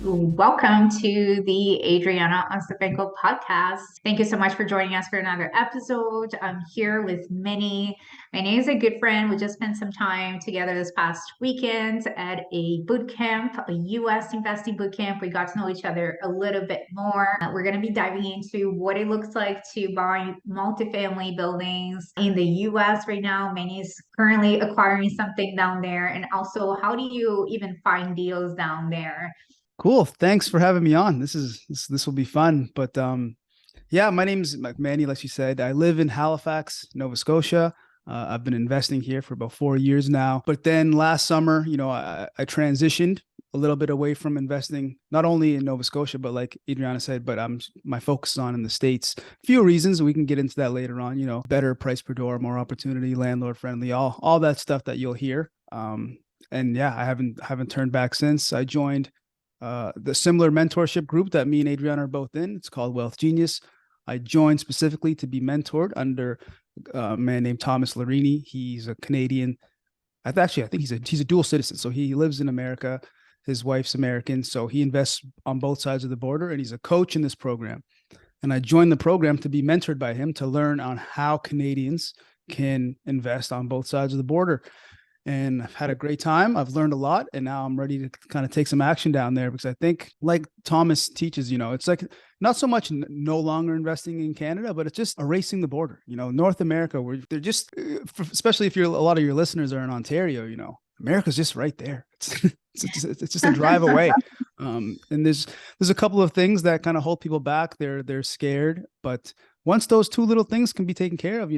Welcome to the Adriana Ostapenko podcast. Thank you so much for joining us for another episode. I'm here with Manny. Manny is a good friend. We just spent some time together this past weekend at a boot camp, a US investing boot camp. We got to know each other a little bit more. We're going to be diving into what it looks like to buy multifamily buildings in the US right now. Manny's currently acquiring something down there. And also, how do you even find deals down there? Cool. Thanks for having me on. This will be fun. But yeah, my name's Manny, like you said. I live in Halifax, Nova Scotia. I've been investing here for about 4 years now. But then last summer, I transitioned a little bit away from investing, not only in Nova Scotia, but like Adriana said, but my focus is on in the States. A few reasons we can get into that later on. Better price per door, more opportunity, landlord friendly, all that stuff that you'll hear. And yeah, I haven't turned back since I joined the similar mentorship group that me and Adriana are both in. It's called Wealth Genius. I joined specifically to be mentored under a man named Thomas Larini. He's a Canadian. I think he's a dual citizen. So he lives in America. His wife's American. So he invests on both sides of the border, and he's a coach in this program. And I joined the program to be mentored by him to learn on how Canadians can invest on both sides of the border. And I've had a great time. I've learned a lot, and now I'm ready to kind of take some action down there because I think, like Thomas teaches, it's like not so much no longer investing in Canada, but it's just erasing the border. North America, where they're just, especially if a lot of your listeners are in Ontario, America's just right there. It's just a drive away. And there's a couple of things that kind of hold people back. They're scared, but once those two little things can be taken care of,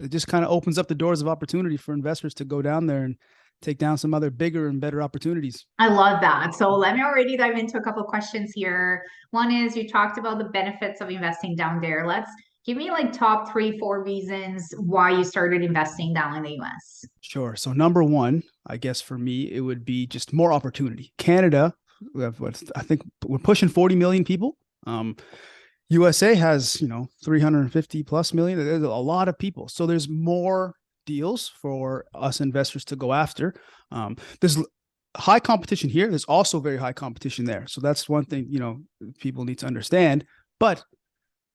it just kind of opens up the doors of opportunity for investors to go down there and take down some other bigger and better opportunities. I love that. So let me already dive into a couple of questions here. One is you talked about the benefits of investing down there. Let's give me like top three, four reasons why you started investing down in the US. Sure. So number one, I guess for me, it would be just more opportunity. Canada, I think we're pushing 40 million people. USA has, 350 plus million. There's a lot of people. So there's more deals for us investors to go after. There's high competition here. There's also very high competition there. So that's one thing, people need to understand. But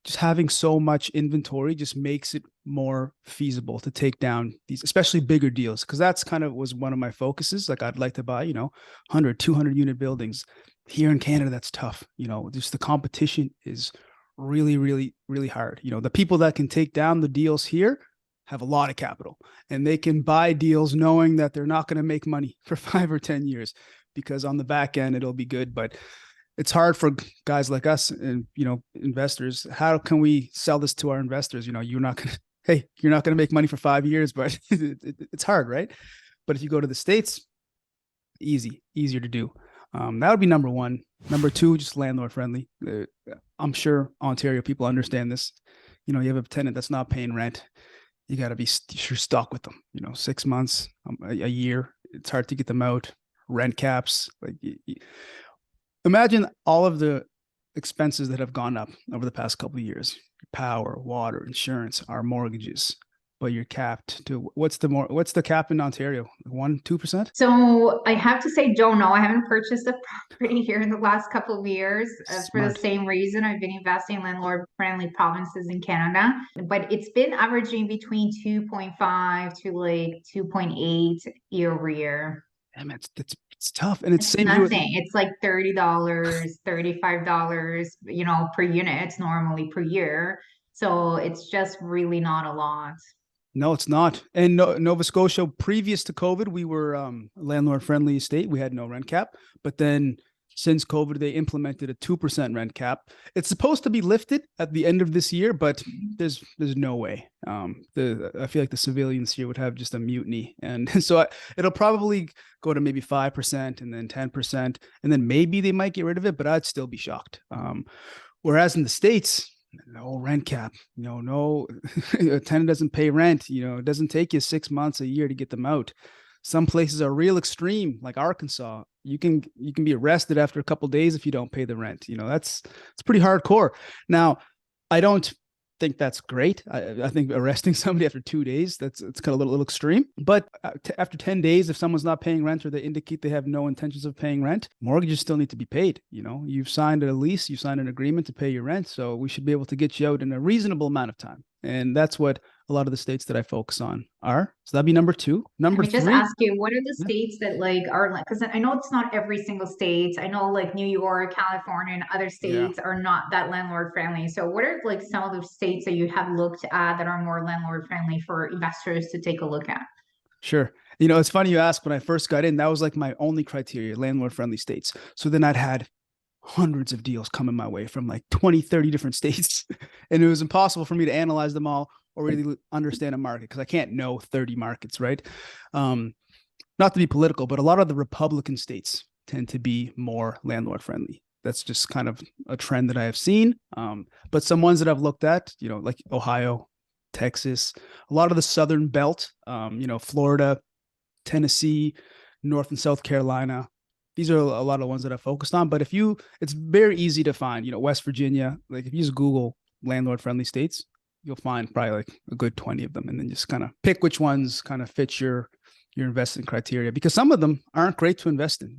just having so much inventory just makes it more feasible to take down these, especially bigger deals. Because that's kind of was one of my focuses. Like I'd like to buy, 100, 200 unit buildings. Here in Canada, that's tough. Just the competition is really, really, really hard. The people that can take down the deals here have a lot of capital, and they can buy deals knowing that they're not going to make money for 5 or 10 years because on the back end, it'll be good. But it's hard for guys like us and, investors. How can we sell this to our investors? You're not going to, hey, you're not going to make money for 5 years, but it's hard, right? But if you go to the States, easier to do. That would be number one. Number two, just landlord friendly. I'm sure Ontario people understand this. You have a tenant that's not paying rent. You got to be you're stuck with them. 6 months, a year. It's hard to get them out. Rent caps. Imagine all of the expenses that have gone up over the past couple of years: power, water, insurance, our mortgages. But you're capped to what's the cap in Ontario? 1-2%? So I have to say, don't know. I haven't purchased a property here in the last couple of years for the Smart. same reason. I've been investing in landlord-friendly provinces in Canada, but it's been averaging between 2.5 to like 2.8 year over year. Damn, it's tough, and it's It's same here. nothing. It's like $30, $35, per unit normally per year. So it's just really not a lot. No, it's not. And Nova Scotia, previous to COVID, we were a landlord-friendly state. We had no rent cap. But then since COVID, they implemented a 2% rent cap. It's supposed to be lifted at the end of this year, but there's no way. I feel like the civilians here would have just a mutiny. And so it'll probably go to maybe 5% and then 10%. And then maybe they might get rid of it, but I'd still be shocked. Whereas in the States, no rent cap, no a tenant doesn't pay rent, it doesn't take you 6 months, a year to get them out. Some places are real extreme, like Arkansas. You can be arrested after a couple of days if you don't pay the rent. It's pretty hardcore. Now, I don't think that's great. I think arresting somebody after 2 days, it's kind of a little extreme. But after 10 days, if someone's not paying rent or they indicate they have no intentions of paying rent, mortgages still need to be paid. You've signed a lease, you signed an agreement to pay your rent. So we should be able to get you out in a reasonable amount of time. And that's what a lot of the states that I focus on are. So that'd be number two. Let Number me just three. ask you, what are the Yeah. states that like are like, because I know it's not every single state. I know like New York, California, and other Yeah. states are not that landlord friendly. So what are like some of the states that you have looked at that are more landlord friendly for investors to take a look at? Sure. It's funny you ask. When I first got in, that was like my only criteria, landlord friendly states. So then I'd had hundreds of deals coming my way from like 20, 30 different states. And it was impossible for me to analyze them all or really understand a market because I can't know 30 markets, right? Not to be political, but a lot of the Republican states tend to be more landlord friendly. That's just kind of a trend that I have seen. But some ones that I've looked at, like Ohio, Texas, a lot of the Southern belt, Florida, Tennessee, North and South Carolina. These are a lot of ones that I focused on. But it's very easy to find, West Virginia. Like if you just Google landlord friendly states, you'll find probably like a good 20 of them, and then just kind of pick which ones kind of fit your investing criteria, because some of them aren't great to invest in.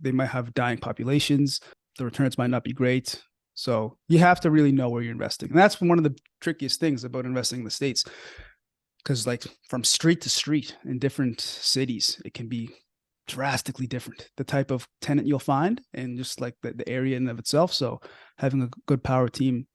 They might have dying populations. The returns might not be great. So you have to really know where you're investing. And that's one of the trickiest things about investing in the States, because like from street to street in different cities, it can be drastically different, the type of tenant you'll find and just like the area in and of itself. So having a good power team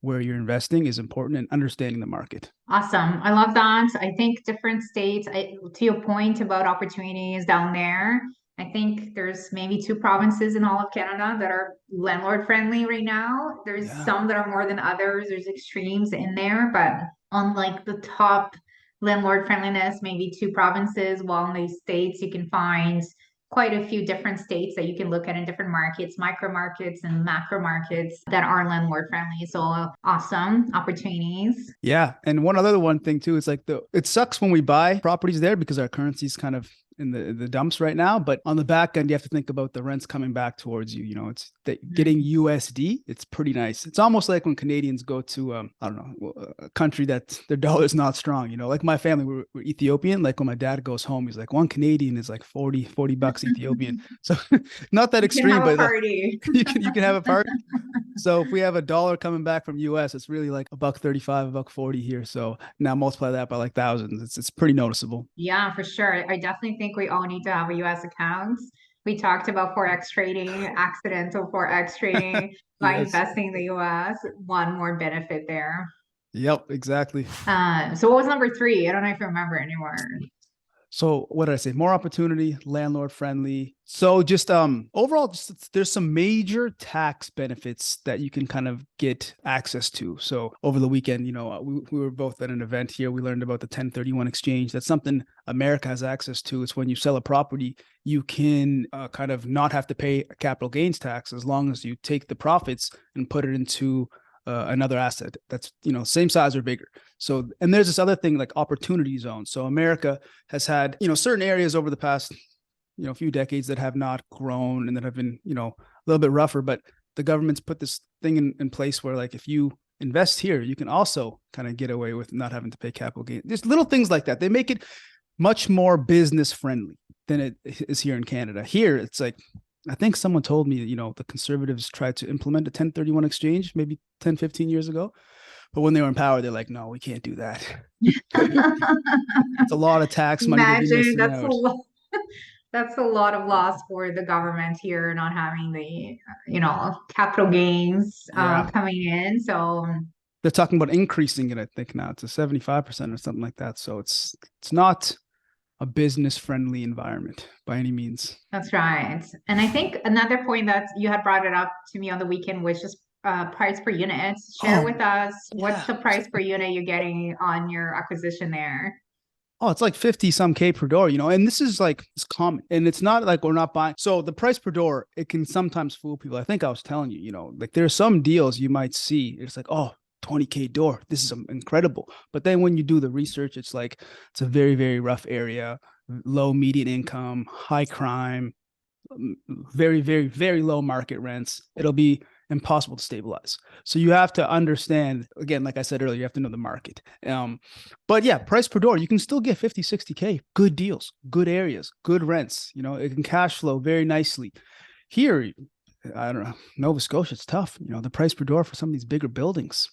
where you're investing is important, and understanding the market. Awesome. I love that. I think different states, to your point about opportunities down there, I think there's maybe two provinces in all of Canada that are landlord friendly right now. There's Yeah. some that are more than others. There's extremes in there, but on like the top landlord friendliness, maybe two provinces, while in these states you can find quite a few different states that you can look at in different markets, micro markets and macro markets that are landlord friendly. So awesome opportunities. Yeah. And one thing too, it's like it sucks when we buy properties there because our currency's kind of in the dumps right now. But on the back end, you have to think about the rents coming back towards you. It's getting USD. It's pretty nice. It's almost like when Canadians go to, I don't know, a country that their dollar is not strong. Like my family, we're Ethiopian. Like when my dad goes home, he's like, one Canadian is like 40 bucks Ethiopian. So not that You can extreme, have a but party. you can have a party. So if we have a dollar coming back from US, it's really like $1.35, $1.40 here. So now multiply that by like thousands. It's pretty noticeable. Yeah, for sure. I definitely think we all need to have a US account. We talked about Forex trading, accidental Forex trading by Yes. investing in the US. One more benefit there. Yep, exactly. So what was number three? I don't know if you remember anymore. So what did I say? More opportunity, landlord friendly. So just overall, there's some major tax benefits that you can kind of get access to. So over the weekend, we were both at an event here. We learned about the 1031 exchange. That's something America has access to. It's when you sell a property, you can kind of not have to pay a capital gains tax as long as you take the profits and put it into another asset that's same size or bigger. So, and there's this other thing like opportunity zones. So America has had certain areas over the past few decades that have not grown and that have been a little bit rougher, but the government's put this thing in place where like if you invest here, you can also kind of get away with not having to pay capital gain. Just little things like that. They make it much more business friendly than it is here in Canada. Here, it's like, I think someone told me, the conservatives tried to implement a 1031 exchange maybe 10, 15 years ago. But when they were in power, they're like, no, we can't do that. It's a lot of tax money they'd be Imagine missing that's a out. lot. That's a lot of loss for the government here, not having the, capital gains Yeah. coming in. So They're talking about increasing it, I think, now to 75% or something like that. So it's not a business friendly environment by any means. that's right. And I think another point that you had brought it up to me on the weekend was just price per unit. Share Oh, with us what's yeah. the price per unit you're getting on your acquisition there. Oh, it's like 50 some K per door, and this is like, it's common. And it's not like we're not buying. So the price per door, it can sometimes fool people. I think I was telling you, like there are some deals you might see. It's like, oh, 20K door. This is incredible. But then when you do the research, it's like, it's a very, very rough area, low median income, high crime, very, very, very low market rents. It'll be impossible to stabilize. So you have to understand, again, like I said earlier, you have to know the market. But yeah, price per door, you can still get 50, 60K, good deals, good areas, good rents. It can cash flow very nicely. Here, I don't know, Nova Scotia, it's tough. The price per door for some of these bigger buildings,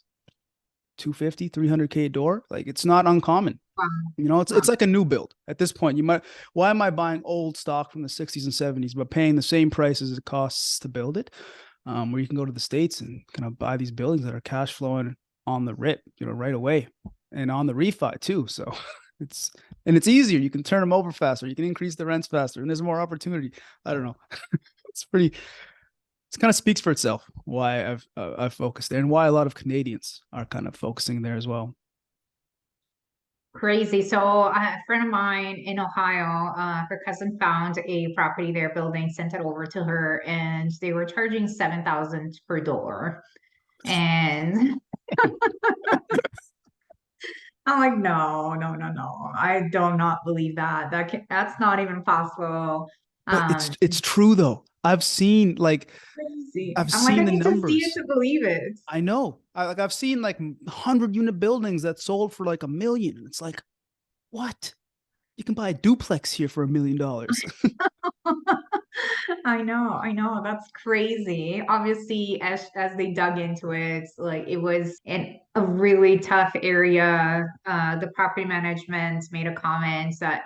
250, 300K a door, like it's not uncommon. It's like a new build at this point. Why am I buying old stock from the 60s and 70s, but paying the same price as it costs to build it? Where you can go to the States and kind of buy these buildings that are cash flowing on the rip, right away, and on the refi too. So it's easier. You can turn them over faster. You can increase the rents faster, and there's more opportunity. I don't know. It kind of speaks for itself why I've focused there, and why a lot of Canadians are kind of focusing there as well. Crazy. So a friend of mine in Ohio, her cousin found a property they're building, sent it over to her, and they were charging 7,000 per door. And I'm like, no, no, no, no. I do not believe that. That's not even possible. But it's true though. I've seen Crazy. I've I'm like, I seen the need to see it numbers. to believe it. I know. I've seen 100-unit buildings that sold for $1 million. And it's like, what? You can buy a duplex here for $1 million. I know. That's crazy. Obviously, as they dug into it, like it was in a really tough area. The property management made a comment that,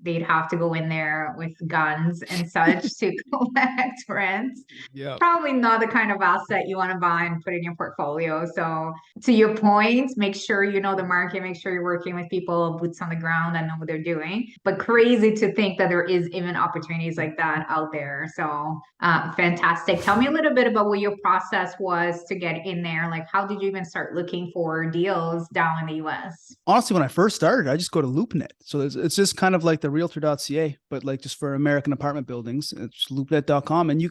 they'd have to go in there with guns and such to collect rent. Yeah. Probably not the kind of asset you want to buy and put in your portfolio. So to your point, make sure you know the market, make sure you're working with people, boots on the ground, and know what they're doing. But crazy to think that there is even opportunities like that out there. So fantastic. Tell me a little bit about what your process was to get in there. Like, how did you even start looking for deals down in the US? Honestly, when I first started, I just go to LoopNet. So it's just kind of like the realtor.ca, but just for American apartment buildings. It's loopnet.com. And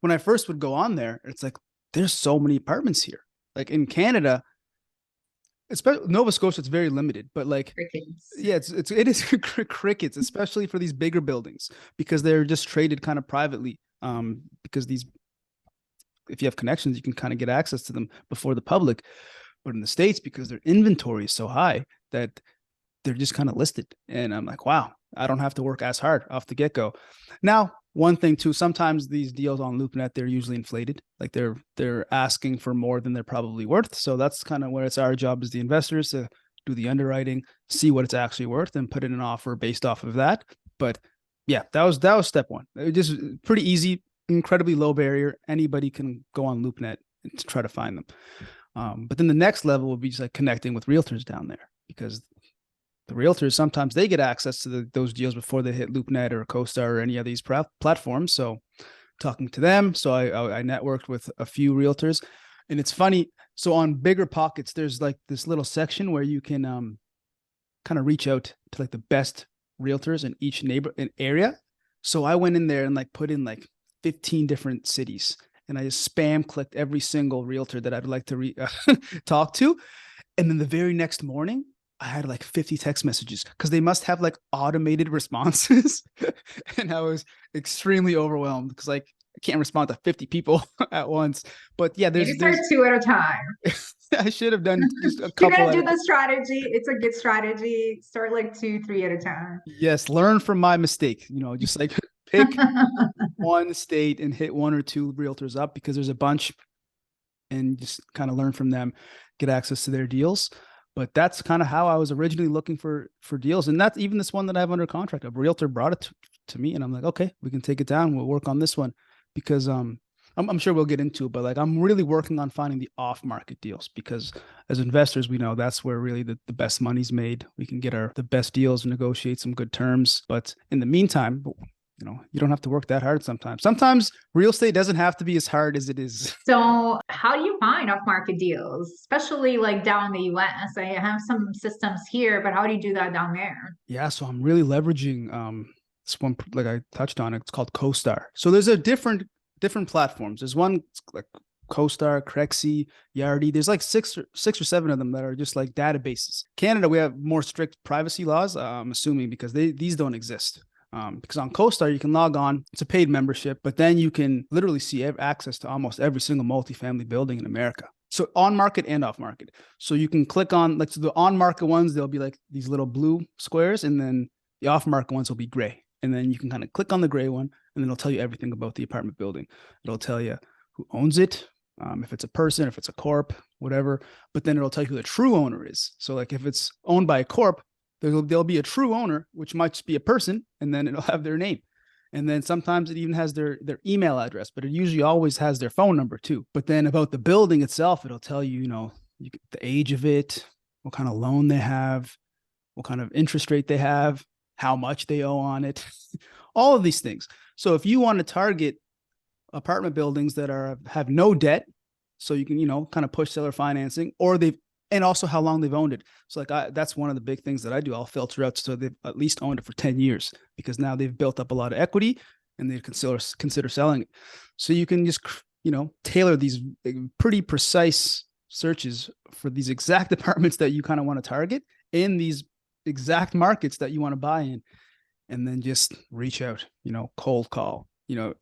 when I first would go on there, it's like, there's so many apartments here. Like in Canada, especially Nova Scotia, it's very limited, but Crickets. yeah, it is crickets, especially for these bigger buildings, because they're just traded kind of privately. Because if you have connections, you can kind of get access to them before the public. But in the States, because their inventory is so high that they're just kind of listed. And I'm like, wow, I don't have to work as hard off the get-go. Now, one thing too, sometimes these deals on LoopNet, they're usually inflated. Like they're asking for more than they're probably worth. So that's kind of where it's our job as the investors to do the underwriting, see what it's actually worth, and put in an offer based off of that. But yeah, that was step one. It just pretty easy, incredibly low barrier. Anybody can go on LoopNet to try to find them. But then the next level would be just like connecting with realtors down there, because the realtors, sometimes they get access to those deals before they hit LoopNet or CoStar or any of these platforms. So talking to them. So I networked with a few realtors, and it's funny. So on Bigger Pockets, there's like this little section where you can kind of reach out to the best realtors in each area. So I went in there and put in 15 different cities, and I just spam clicked every single realtor that I'd like to talk to. And then the very next morning, I had 50 text messages, because they must have automated responses. And I was extremely overwhelmed, because I can't respond to 50 people at once. But yeah, You start two at a time. I should have done just a You're couple. gonna do the strategy. It's a good strategy. Start 2, 3 at a time. Yes, learn from my mistake. Just pick one state and hit one or two realtors up, because there's a bunch, and just kind of learn from them, get access to their deals. But that's kind of how I was originally looking for deals. And that's even this one that I have under contract. A realtor brought it to me, and I'm like, okay, we can take it down. We'll work on this one, because I'm sure we'll get into it, but I'm really working on finding the off-market deals, because as investors, we know that's where really the best money's made. We can get the best deals and negotiate some good terms. But in the meantime, you don't have to work that hard sometimes. Sometimes real estate doesn't have to be as hard as it is. So how do you find off-market deals, especially down in the US? I have some systems here, but how do you do that down there? Yeah, so I'm really leveraging this one, like I touched on. It's called CoStar. So there's a different platforms. There's one like CoStar, Crexi, Yardi. There's six or seven of them that are just databases. Canada, we have more strict privacy laws. I'm assuming because these don't exist. Because on CoStar, you can log on. It's a paid membership, but then you can literally see access to almost every single multifamily building in America. So on market and off market. So you can click on, like, so the on market ones, they'll be like these little blue squares, and then the off market ones will be gray. And then you can kind of click on the gray one, and then it'll tell you everything about the apartment building. It'll tell you who owns it, if it's a person, if it's a corp, whatever. But then it'll tell you who the true owner is. So like if it's owned by a corp, there'll be a true owner, which might just be a person, and then it'll have their name. And then sometimes it even has their email address, but it usually always has their phone number too. But then about the building itself, it'll tell you, the age of it, what kind of loan they have, what kind of interest rate they have, how much they owe on it, all of these things. So if you want to target apartment buildings that have no debt, so you can, kind of push seller financing, and also how long they've owned it. So like that's one of the big things that I do. I'll filter out so they've at least owned it for 10 years, because now they've built up a lot of equity and they consider selling it. So you can just, tailor these pretty precise searches for these exact apartments that you kind of want to target in these exact markets that you want to buy in, and then just reach out, cold call,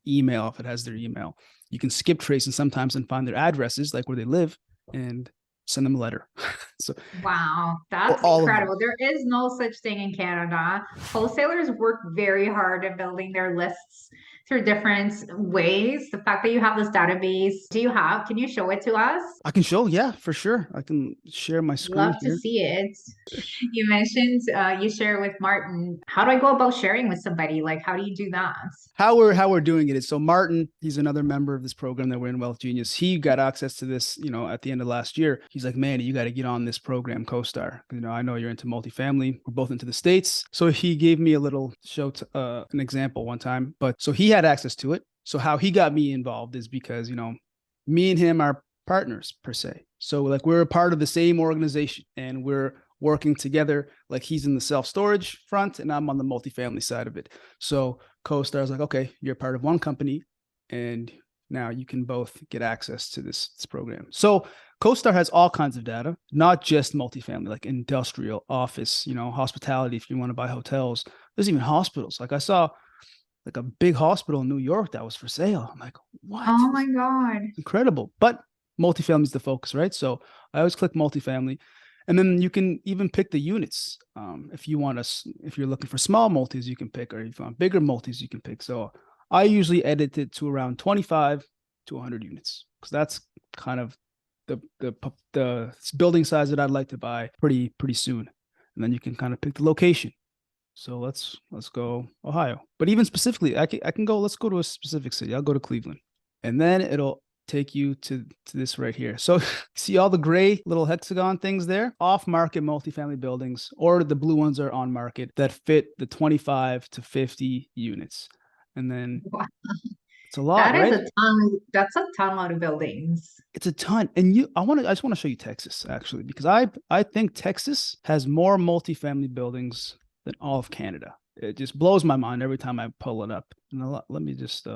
email if it has their email. You can skip trace and sometimes find their addresses, like where they live, and send them a letter. So Wow, that's incredible. There is no such thing in Canada. Wholesalers work very hard at building their lists through different ways. The fact that you have this database, can you show it to us? I can show, yeah, for sure. I can share my screen. Love to see it. You mentioned you share with Martin. How do I go about sharing with somebody? Like, how do you do that? How we're doing it is, so Martin, he's another member of this program that we're in, Wealth Genius. He got access to this, at the end of last year. He's like, Manny, you got to get on this program, CoStar. I know you're into multifamily. We're both into the States. So he gave me a little an example one time. But so he had access to it. So how he got me involved is because, me and him are partners per se. So like we're a part of the same organization and we're working together. Like he's in the self-storage front and I'm on the multifamily side of it. So CoStar's like, okay, you're part of one company and now you can both get access to this program. So CoStar has all kinds of data, not just multifamily, like industrial, office, hospitality. If you want to buy hotels, there's even hospitals. Like I saw like a big hospital in New York that was for sale. I'm like, what? Oh my God. Incredible. But multifamily is the focus, right? So I always click multifamily. And then you can even pick the units. If you're looking for small multis, you can pick, or if you want bigger multis, you can pick. So I usually edit it to around 25 to 100 units, because that's kind of the building size that I'd like to buy pretty soon. And then you can kind of pick the location. So let's go Ohio. But even specifically, I can go. Let's go to a specific city. I'll go to Cleveland, and then it'll take you to this right here. So see all the gray little hexagon things there? Off-market multifamily buildings, or the blue ones are on market, that fit the 25 to 50 units. And then it's a lot, right? That is a ton. That's a ton of buildings. It's a ton. And I just want to show you Texas, actually, because I think Texas has more multifamily buildings than all of Canada. It just blows my mind every time I pull it up. And let me just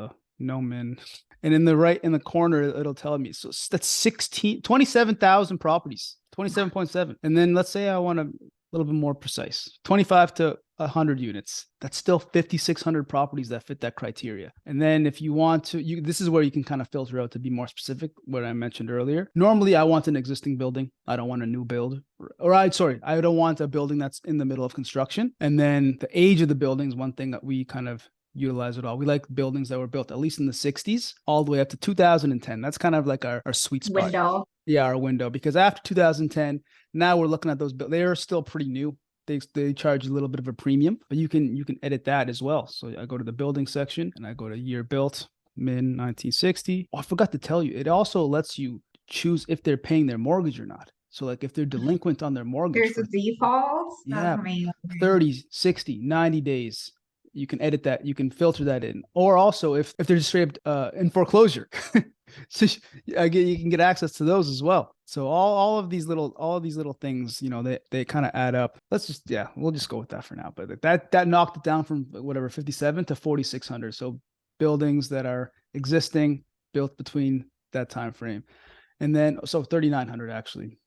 Nomin. And in the corner, it'll tell me. So that's 27,000 properties, 27.7. And then let's say I want a little bit more precise, 25 to 100 units. That's still 5,600 properties that fit that criteria. And then if you want to, this is where you can kind of filter out to be more specific, what I mentioned earlier. Normally, I want an existing building. I don't want a new build. I don't want a building that's in the middle of construction. And then the age of the building is one thing that we kind of utilize it all. We like buildings that were built at least in the 60s all the way up to 2010. That's kind of like our sweet spot. Window. Yeah, our window. Because after 2010, now we're looking at those. They are still pretty new. They charge a little bit of a premium, but you can edit that as well. So I go to the building section and I go to year built, min 1960. Oh, I forgot to tell you, it also lets you choose if they're paying their mortgage or not. So like if they're delinquent on their mortgage. There's a default. Yeah, 30, 60, 90 days. You can edit that. You can filter that in. Or also if they're just straight in foreclosure. So you can get access to those as well. So all of these little things, they kind of add up. We'll just go with that for now. But that knocked it down from whatever 57 to 4,600. So buildings that are existing, built between that time frame, and then 3,900 actually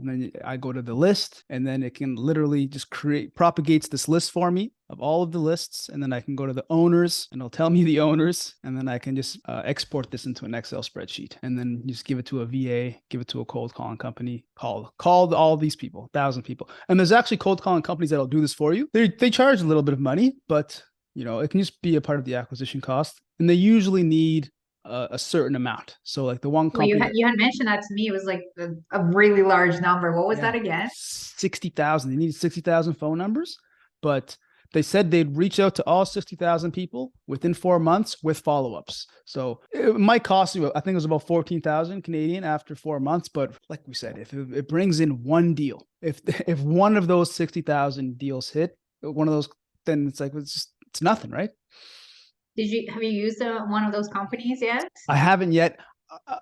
And then I go to the list, and then it can literally just propagates this list for me of all of the lists. And then I can go to the owners, and it'll tell me the owners. And then I can just export this into an Excel spreadsheet, and then just give it to a VA, give it to a cold calling company, call all these people, 1,000 people. And there's actually cold calling companies that'll do this for you. They charge a little bit of money, but it can just be a part of the acquisition cost. And they usually need a certain amount. So like the one Well, company you had mentioned that to me. It was like a really large number. What was yeah, that again? 60,000. They needed 60,000 phone numbers, but they said they'd reach out to all 60,000 people within 4 months with follow-ups. So it might cost you, I think it was about 14,000 Canadian after 4 months. But like we said, if it brings in one deal, if one of those 60,000 deals hit, one of those, then it's like, it's nothing, right? Have you used one of those companies yet? I haven't yet.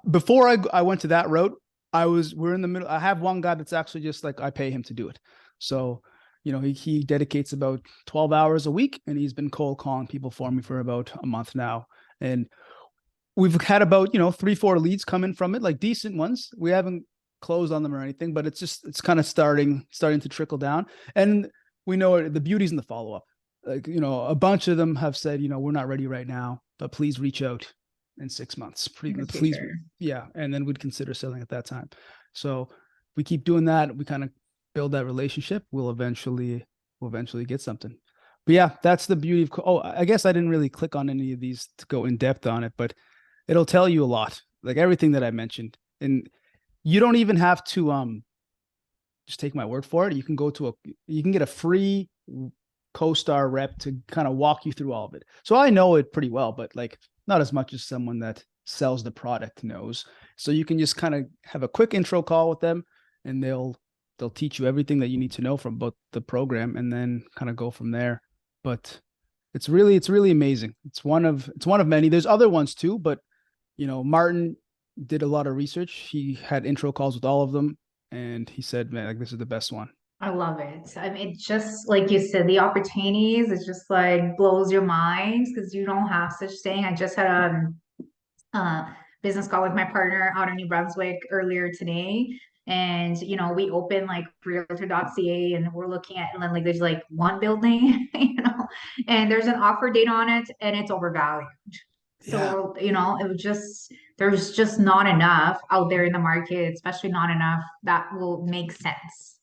Before I went to that route, we're in the middle. I have one guy that's actually just like, I pay him to do it. So, he dedicates about 12 hours a week, and he's been cold calling people for me for about a month now. And we've had about, 3-4 leads come in from it, like decent ones. We haven't closed on them or anything, but it's kind of starting to trickle down. And we know the beauty's in the follow-up. Like, a bunch of them have said, we're not ready right now, but please reach out in 6 months. Please. Yeah. And then we'd consider selling at that time. So we keep doing that. We kind of build that relationship. We'll eventually get something. But yeah, that's the beauty of, I guess I didn't really click on any of these to go in depth on it, but it'll tell you a lot, like everything that I mentioned. And you don't even have to, just take my word for it. You can get a free CoStar rep to kind of walk you through all of it. So I know it pretty well, but like not as much as someone that sells the product knows. So you can just kind of have a quick intro call with them, and they'll teach you everything that you need to know from both the program, and then kind of go from there. But it's really amazing. It's one of many. There's other ones too, but Martin did a lot of research. He had intro calls with all of them, and he said, man, like, this is the best one. I love it. I mean, it's just like you said, the opportunities, it just like blows your mind because you don't have such thing. I just had a business call with my partner out in New Brunswick earlier today. And, we open like realtor.ca and we're looking at, and then like there's like one building, and there's an offer date on it and it's overvalued. Yeah. So, there's just not enough out there in the market, especially not enough that will make sense.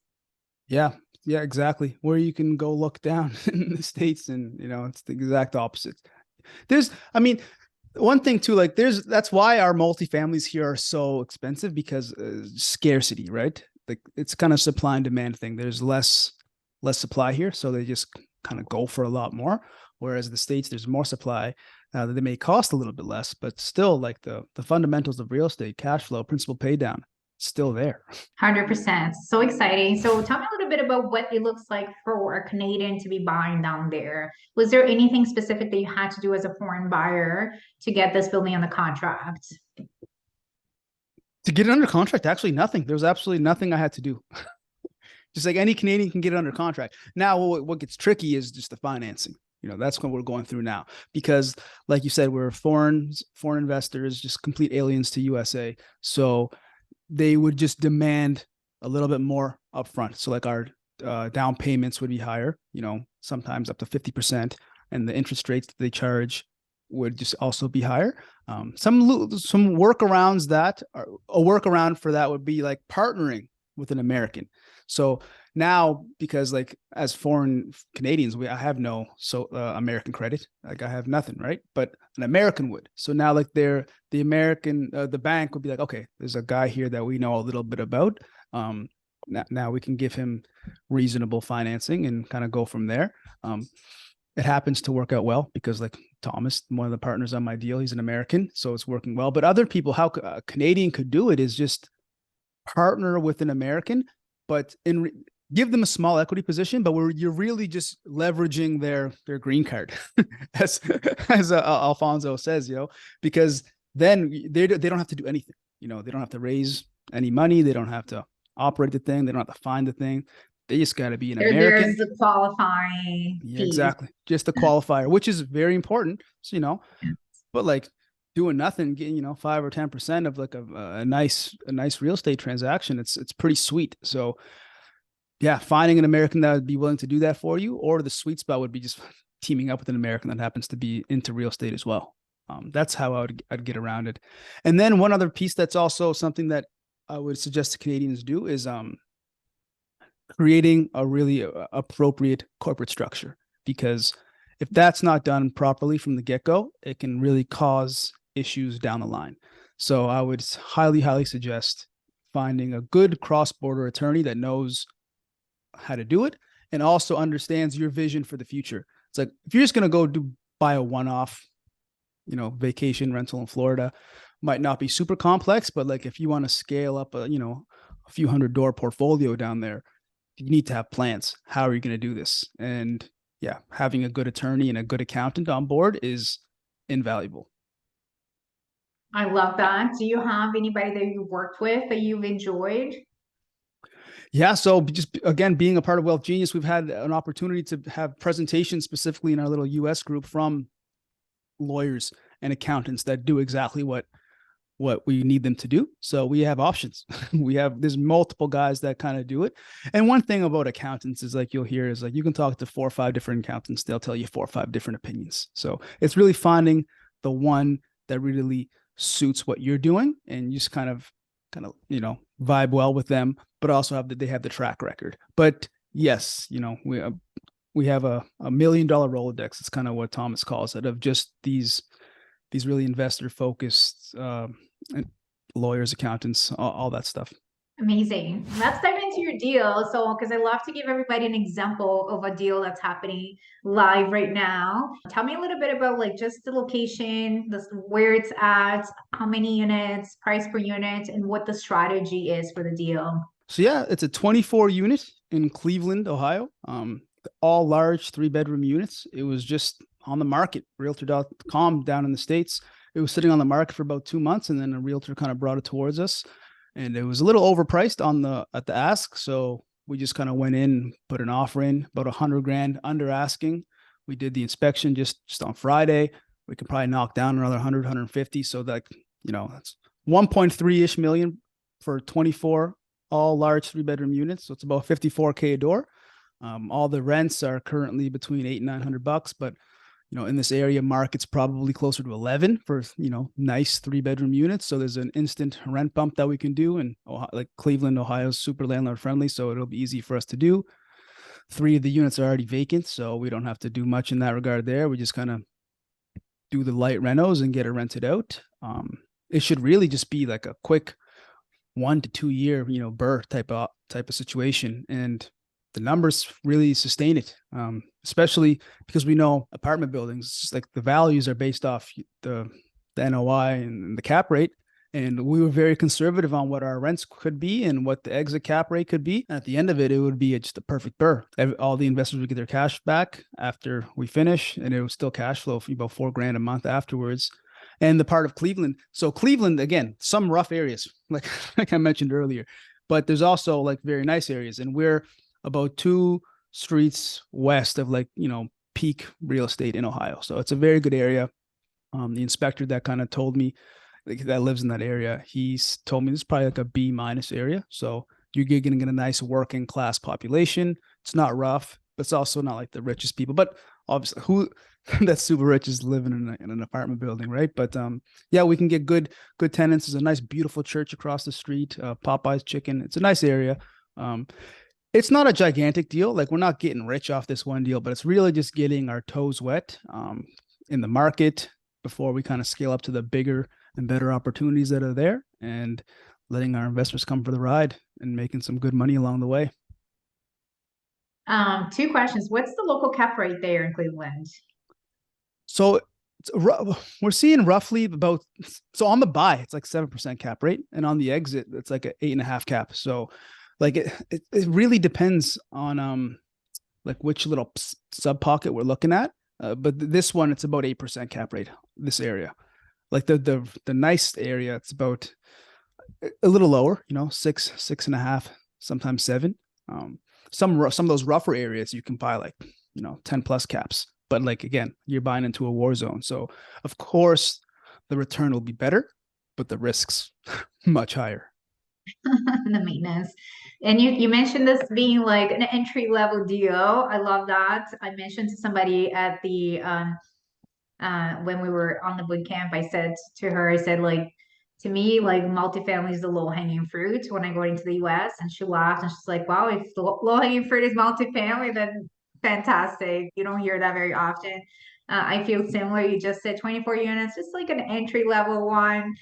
Yeah. Yeah, exactly. Where you can go look down in the States, and it's the exact opposite. I mean, one thing too, like that's why our multifamilies here are so expensive, because scarcity, right? Like it's kind of supply and demand thing. There's less supply here, so they just kind of go for a lot more. Whereas the States, there's more supply. They may cost a little bit less, but still, like the fundamentals of real estate, cash flow, principal pay down, still there. 100%. So exciting. So tell me a little bit about what it looks like for a Canadian to be buying down there. Was there anything specific that you had to do as a foreign buyer to get this building on the contract? To get it under contract, actually nothing. There was absolutely nothing I had to do. Just like any Canadian can get it under contract. Now, what gets tricky is just the financing. That's what we're going through now, because like you said, we're foreign investors, just complete aliens to USA. So they would just demand a little bit more upfront. So like our down payments would be higher, sometimes up to 50%. And the interest rates that they charge would just also be higher. Some workarounds a workaround for that would be like partnering with an American. So now, because like as foreign Canadians, I have no American credit. Like I have nothing, right? But an American would. So now like the American, the bank would be like, okay, there's a guy here that we know a little bit about. Now we can give him reasonable financing and kind of go from there. It happens to work out well because like Thomas, one of the partners on my deal, he's an American, so it's working well. But other people, how a Canadian could do it is just partner with an American, but give them a small equity position, but you're really just leveraging their green card, as Alfonso says, because then they don't have to do anything. They don't have to raise any money. They don't have to operate the thing. They don't have to find the thing. They just got to be an American. There's the qualifying Yeah, fees. exactly. Just the qualifier, which is very important. So, but like doing nothing, getting 5 or 10% of like a nice real estate transaction. It's pretty sweet. So yeah, finding an American that would be willing to do that for you, or the sweet spot would be just teaming up with an American that happens to be into real estate as well. That's how I'd get around it. And then one other piece that's also something that I would suggest to Canadians do is creating a really appropriate corporate structure, because if that's not done properly from the get-go, it can really cause issues down the line. So I would highly suggest finding a good cross-border attorney that knows how to do it and also understands your vision for the future. It's like, if you're just going to go buy a one-off, vacation rental in Florida, might not be super complex, but like if you want to scale up a few hundred door portfolio down there, you need to have plans. How are you going to do this? And yeah, having a good attorney and a good accountant on board is invaluable. I love that. Do you have anybody that you worked with that you've enjoyed? Yeah. So just again, being a part of Wealth Genius, we've had an opportunity to have presentations specifically in our little US group from lawyers and accountants that do exactly what we need them to do. So we have options. There's multiple guys that kind of do it. And one thing about accountants is like, you'll hear is like, you can talk to 4 or 5 different accountants. They'll tell you 4 or 5 different opinions. So it's really finding the one that really suits what you're doing, and you just kind of, vibe well with them, but also they have the track record. But yes, we have a $1 million Rolodex. It's kind of what Thomas calls it, of just these really investor focused lawyers, accountants, all that stuff. Amazing. Let's dive into your deal. So, because I love to give everybody an example of a deal that's happening live right now. Tell me a little bit about like just the location, where it's at, how many units, price per unit, and what the strategy is for the deal. So yeah, it's a 24 unit in Cleveland, Ohio. All large 3-bedroom units. It was just on the market, realtor.com down in the States. It was sitting on the market for about 2 months, and then a realtor kind of brought it towards us, and it was a little overpriced at the ask. So we just kind of went in, put an offer in about $100,000 under asking. We did the inspection just on Friday. We could probably knock down another 150. So that's 1.3-ish million for 24 all large 3-bedroom units. So it's about $54K a door. All the rents are currently between $800 and $900, but in this area, market's probably closer to 11 for nice 3-bedroom units. So there's an instant rent bump that we can do, and like Cleveland, Ohio is super landlord friendly, so it'll be easy for us to do. 3 of the units are already vacant, so we don't have to do much in that regard there. We just kind of do the light renos and get it rented out. It should really just be like a quick 1 to 2 year burr type of situation, and the numbers really sustain it, especially because we know apartment buildings, like the values are based off the NOI and the cap rate. And we were very conservative on what our rents could be and what the exit cap rate could be. And at the end of it, it would be just a perfect burr. All the investors would get their cash back after we finish, and it was still cash flow for about $4,000 a month afterwards. And the part of Cleveland. So Cleveland, again, some rough areas, like I mentioned earlier, but there's also like very nice areas. And we're about 2 streets west of peak real estate in Ohio. So it's a very good area. The inspector that kind of told me that lives in that area, he's told me this is probably like a B- area. So you're going to get a nice working class population. It's not rough, but it's also not like the richest people. But obviously, who that's super rich is living in an apartment building, right? But yeah, we can get good tenants. There's a nice, beautiful church across the street. Popeye's Chicken. It's a nice area. It's not a gigantic deal. Like, we're not getting rich off this one deal, but it's really just getting our toes wet in the market before we kind of scale up to the bigger and better opportunities that are there, and letting our investors come for the ride and making some good money along the way. 2 questions. What's the local cap rate there in Cleveland? So we're seeing roughly about, so on the buy, it's like 7% cap rate, and on the exit, it's like an 8.5 cap. So like it really depends on like which little sub pocket we're looking at. But this one, it's about 8% cap rate, this area. Like the nice area, it's about a little lower, 6.5, sometimes 7. Some of those rougher areas you can buy like 10 plus caps, but like, again, you're buying into a war zone. So of course the return will be better, but the risks much higher. The maintenance. And you mentioned this being like an entry level deal. I love that. I mentioned to somebody at the when we were on the boot camp, I said to her, I said, like, to me, like multifamily is the low hanging fruit when I go into the US. And she laughed and she's like, wow, if the low hanging fruit is multifamily, then fantastic. You don't hear that very often. I feel similar. You just said 24 units, just like an entry level one.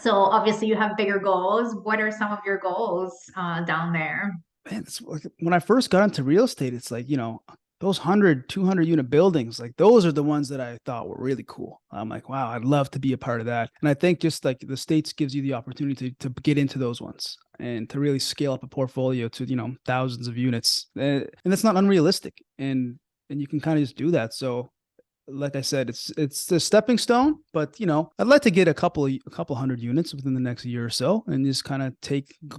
So obviously you have bigger goals. What are some of your goals down there? Man, it's like when I first got into real estate, it's like, those 100, 200 unit buildings, like those are the ones that I thought were really cool. I'm like, wow, I'd love to be a part of that. And I think just like the States gives you the opportunity to get into those ones and to really scale up a portfolio to, thousands of units. And that's not unrealistic. And you can kind of just do that. So like I said, it's a stepping stone, but I'd like to get a couple hundred units within the next year or so, and just kind of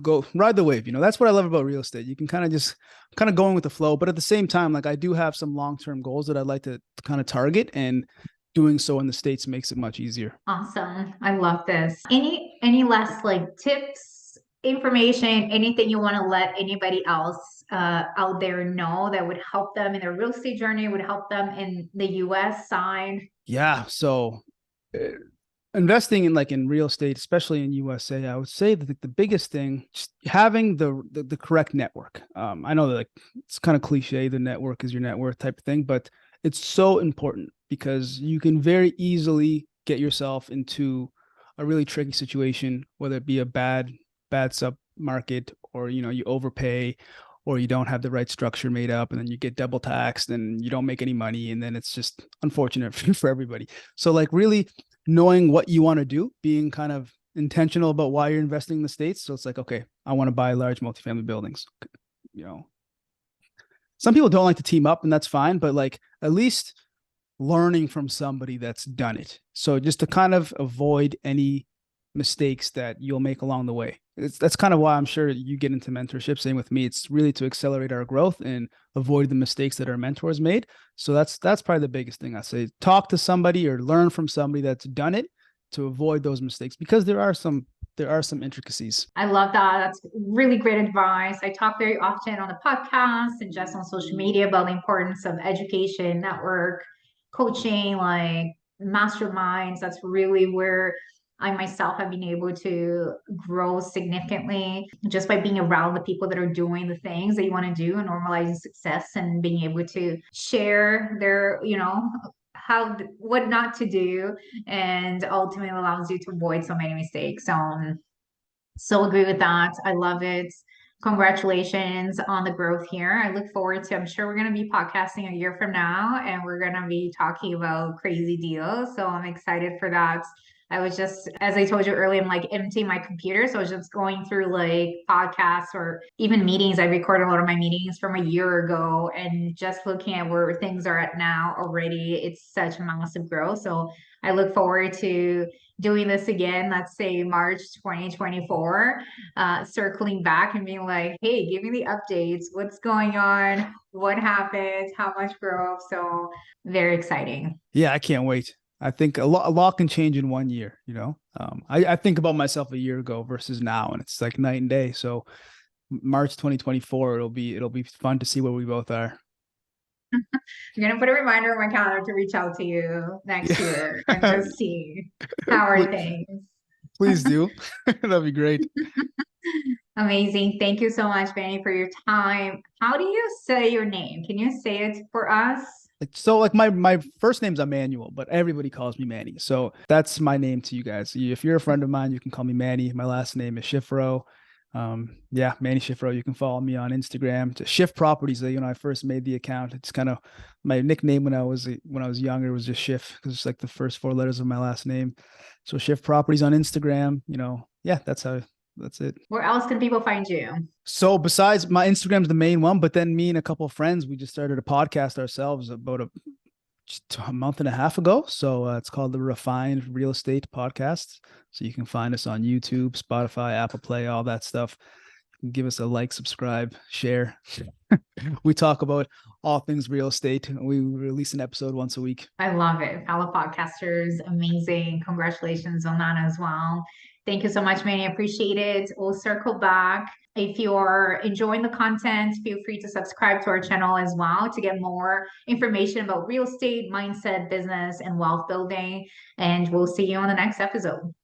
go ride the wave. That's what I love about real estate. You can kind of going with the flow, but at the same time, like I do have some long-term goals that I'd like to kind of target, and doing so in the States makes it much easier. Awesome. I love this. Any last like tips, information, anything you want to let anybody else out there know that would help them in their real estate journey, would help them in the US side? Yeah. So uh, investing in real estate, especially in USA, I would say that the biggest thing, just having the correct network. I know that like it's kind of cliche, the network is your net worth type of thing, but it's so important because you can very easily get yourself into a really tricky situation, whether it be a bad sub market, or you overpay, or you don't have the right structure made up, and then you get double taxed and you don't make any money, and then it's just unfortunate for everybody. So like really knowing what you want to do, being kind of intentional about why you're investing in the States. So it's like, okay, I want to buy large multifamily buildings. Some people don't like to team up, and that's fine, but like at least learning from somebody that's done it. So just to kind of avoid any mistakes that you'll make along the way. That's kind of why I'm sure you get into mentorship. Same with me. It's really to accelerate our growth and avoid the mistakes that our mentors made. So that's probably the biggest thing I say. Talk to somebody or learn from somebody that's done it to avoid those mistakes, because there are some intricacies. I love that. That's really great advice. I talk very often on the podcast and just on social media about the importance of education, network, coaching, like masterminds. That's really where I myself have been able to grow significantly just by being around the people that are doing the things that you want to do and normalizing success and being able to share their, how what not to do, and ultimately allows you to avoid so many mistakes. So agree with that. I love it. Congratulations on the growth here. I look forward to, I'm sure we're going to be podcasting a year from now and we're going to be talking about crazy deals. So I'm excited for that. I was just, as I told you earlier, I'm like emptying my computer. So I was just going through like podcasts or even meetings. I record a lot of my meetings from a year ago and just looking at where things are at now already. It's such massive growth. So I look forward to doing this again, let's say March 2024, circling back and being like, hey, give me the updates. What's going on? What happened? How much growth? So very exciting. Yeah, I can't wait. I think a lot can change in 1 year. I think about myself a year ago versus now, and it's like night and day. So March 2024, it'll be fun to see where we both are. I'm gonna put a reminder on my calendar to reach out to you next year and Yeah. just see how are things. Please do. That'd be great. Amazing. Thank you so much, Manny, for your time. How do you say your name? Can you say it for us? So my first name's Ammanuel, but everybody calls me Manny. So that's my name to you guys. If you're a friend of mine, you can call me Manny. My last name is Shiferaw. Yeah, Manny Shiferaw. You can follow me on Instagram to Shift Properties. I first made the account. It's kind of my nickname when I was younger was just Shift, because it's like the first four letters of my last name. So Shift Properties on Instagram. Yeah, that's it. Where else can people find you? So besides my Instagram's the main one, but then me and a couple of friends, we just started a podcast ourselves about just a month and a half ago. So it's called the Refined Real Estate Podcast. So you can find us on YouTube, Spotify, Apple Play, all that stuff. give us a like, subscribe, share. We talk about all things real estate. We release an episode once a week. I love it. Fellow podcasters, amazing. Congratulations on that as well. Thank you so much, Manny. I appreciate it. We'll circle back. If you're enjoying the content, feel free to subscribe to our channel as well to get more information about real estate, mindset, business, and wealth building. And we'll see you on the next episode.